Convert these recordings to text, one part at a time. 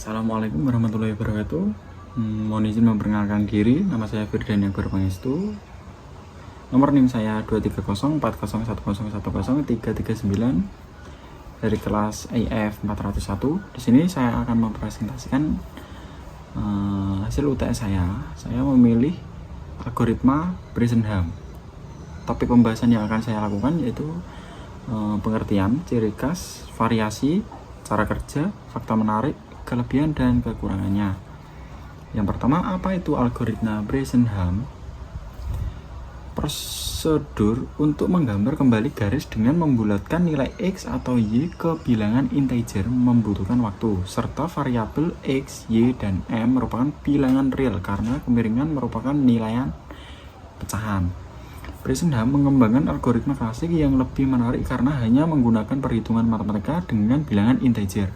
Assalamualaikum warahmatullahi wabarakatuh. Mohon izin memperkenalkan diri, nama saya Firdan Akbar Pangestu. Nomor NIM saya 2304010101339 dari kelas AF 401. Di sini saya akan mempresentasikan hasil UTS saya. Saya memilih algoritma Bresenham. Topik pembahasan yang akan saya lakukan yaitu pengertian, ciri khas, variasi, cara kerja, fakta menarik, kelebihan dan kekurangannya. Yang pertama, apa itu algoritma Bresenham? Prosedur untuk menggambar kembali garis dengan membulatkan nilai X atau Y ke bilangan integer membutuhkan waktu, serta variabel X, Y, dan M merupakan bilangan real karena kemiringan merupakan nilaian pecahan. Bresenham mengembangkan algoritma klasik yang lebih menarik karena hanya menggunakan perhitungan matematika dengan bilangan integer.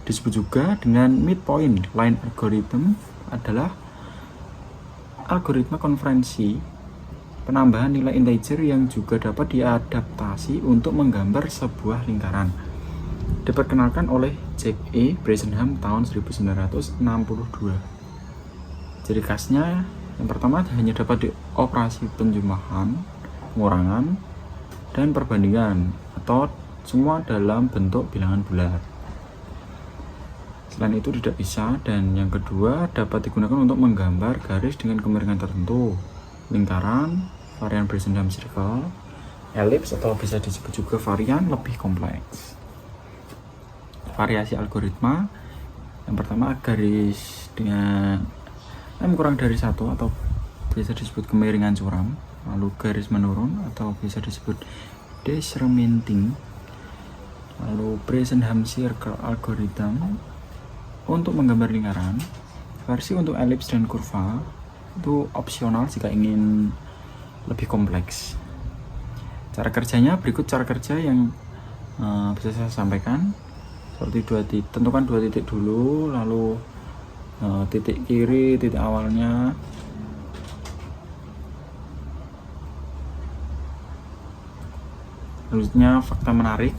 Disebut juga dengan midpoint line algorithm adalah algoritma konferensi penambahan nilai integer yang juga dapat diadaptasi untuk menggambar sebuah lingkaran. Diperkenalkan oleh Jack E. Bresenham tahun 1962. Ciri khasnya yang pertama hanya dapat dioperasi penjumlahan, pengurangan, dan perbandingan atau semua dalam bentuk bilangan bulat. Selain itu tidak bisa, dan yang kedua dapat digunakan untuk menggambar garis dengan kemiringan tertentu, lingkaran, varian Bresenham circle, elips atau bisa disebut juga varian lebih kompleks. Variasi algoritma yang pertama garis dengan M kurang dari 1 atau bisa disebut kemiringan curam, lalu garis menurun atau bisa disebut decrementing, lalu Bresenham circle algorithm untuk menggambar lingkaran. Versi untuk elips dan kurva itu opsional jika ingin lebih kompleks. Cara kerjanya berikut cara kerja yang bisa saya sampaikan. Seperti tentukan 2 titik dulu, lalu titik kiri, titik awalnya. Selanjutnya fakta menarik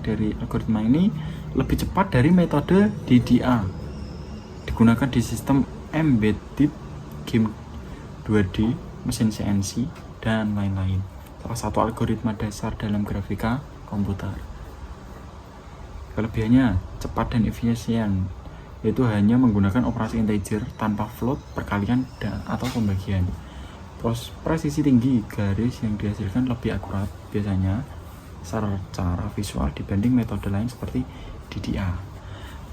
dari algoritma ini lebih cepat dari metode DDA, digunakan di sistem embedded game 2D, mesin CNC, dan lain-lain. Salah satu algoritma dasar dalam grafika komputer. Kelebihannya cepat dan efisien, yaitu hanya menggunakan operasi integer tanpa float, perkalian, atau pembagian. Presisi tinggi, garis yang dihasilkan lebih akurat biasanya secara visual dibanding metode lain seperti DDA.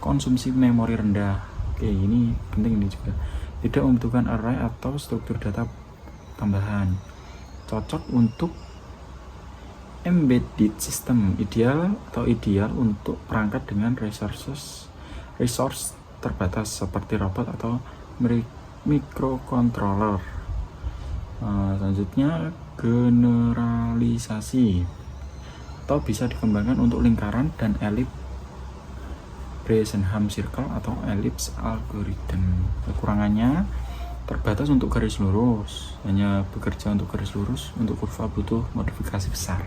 Konsumsi memori rendah. Oke, ini penting ini juga. Tidak membutuhkan array atau struktur data tambahan. Cocok untuk embedded system, ideal untuk perangkat dengan resource terbatas seperti robot atau microcontroller. Selanjutnya generalisasi atau bisa dikembangkan untuk lingkaran dan elips Bresenham circle atau elips algorithm. Kekurangannya terbatas untuk garis lurus, hanya bekerja untuk garis lurus, untuk kurva butuh modifikasi besar.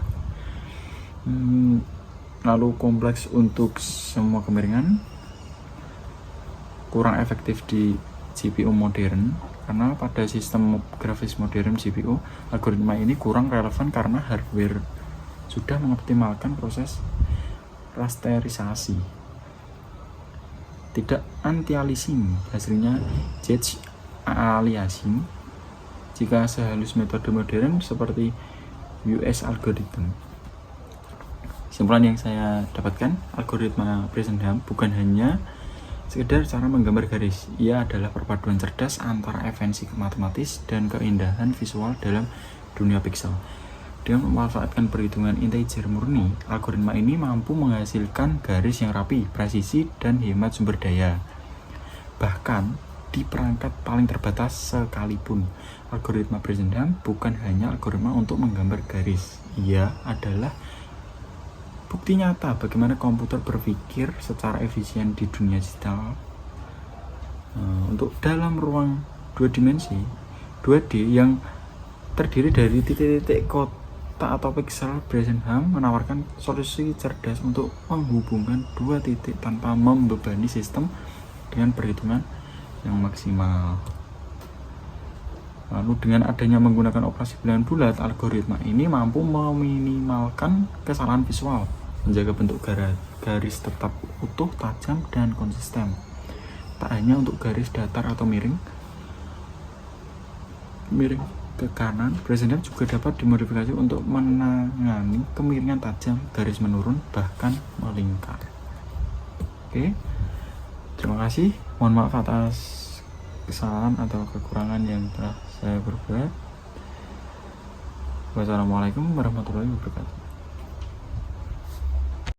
Lalu kompleks untuk semua kemiringan, kurang efektif di GPU modern karena pada sistem grafis modern GPU algoritma ini kurang relevan karena hardware sudah mengoptimalkan proses rasterisasi. Tidak anti-aliasing, hasilnya J aliasing jika sehalus metode modern seperti US algorithm. Kesimpulan yang saya dapatkan, algoritma Bresenham bukan hanya sekedar cara menggambar garis, ia adalah perpaduan cerdas antara esensi matematis dan keindahan visual dalam dunia pixel. Dengan memanfaatkan perhitungan integer murni, algoritma ini mampu menghasilkan garis yang rapi, presisi, dan hemat sumber daya. Bahkan di perangkat paling terbatas sekalipun, algoritma Bresenham bukan hanya algoritma untuk menggambar garis, ia adalah bukti nyata bagaimana komputer berpikir secara efisien di dunia digital. Untuk dalam ruang 2 dimensi 2D yang terdiri dari titik-titik kotak Data atau pixel Bresenham menawarkan solusi cerdas untuk menghubungkan dua titik tanpa membebani sistem dengan perhitungan yang maksimal. Lalu dengan adanya menggunakan operasi bilangan bulat, algoritma ini mampu meminimalkan kesalahan visual, menjaga bentuk garis tetap utuh, tajam, dan konsisten. Tak hanya untuk garis datar atau miring ke kanan, Bresenham juga dapat dimodifikasi untuk menangani kemiringan tajam, garis menurun, bahkan melingkar. Oke, terima kasih. Mohon maaf atas kesalahan atau kekurangan yang telah saya berbuat. Wassalamualaikum warahmatullahi wabarakatuh.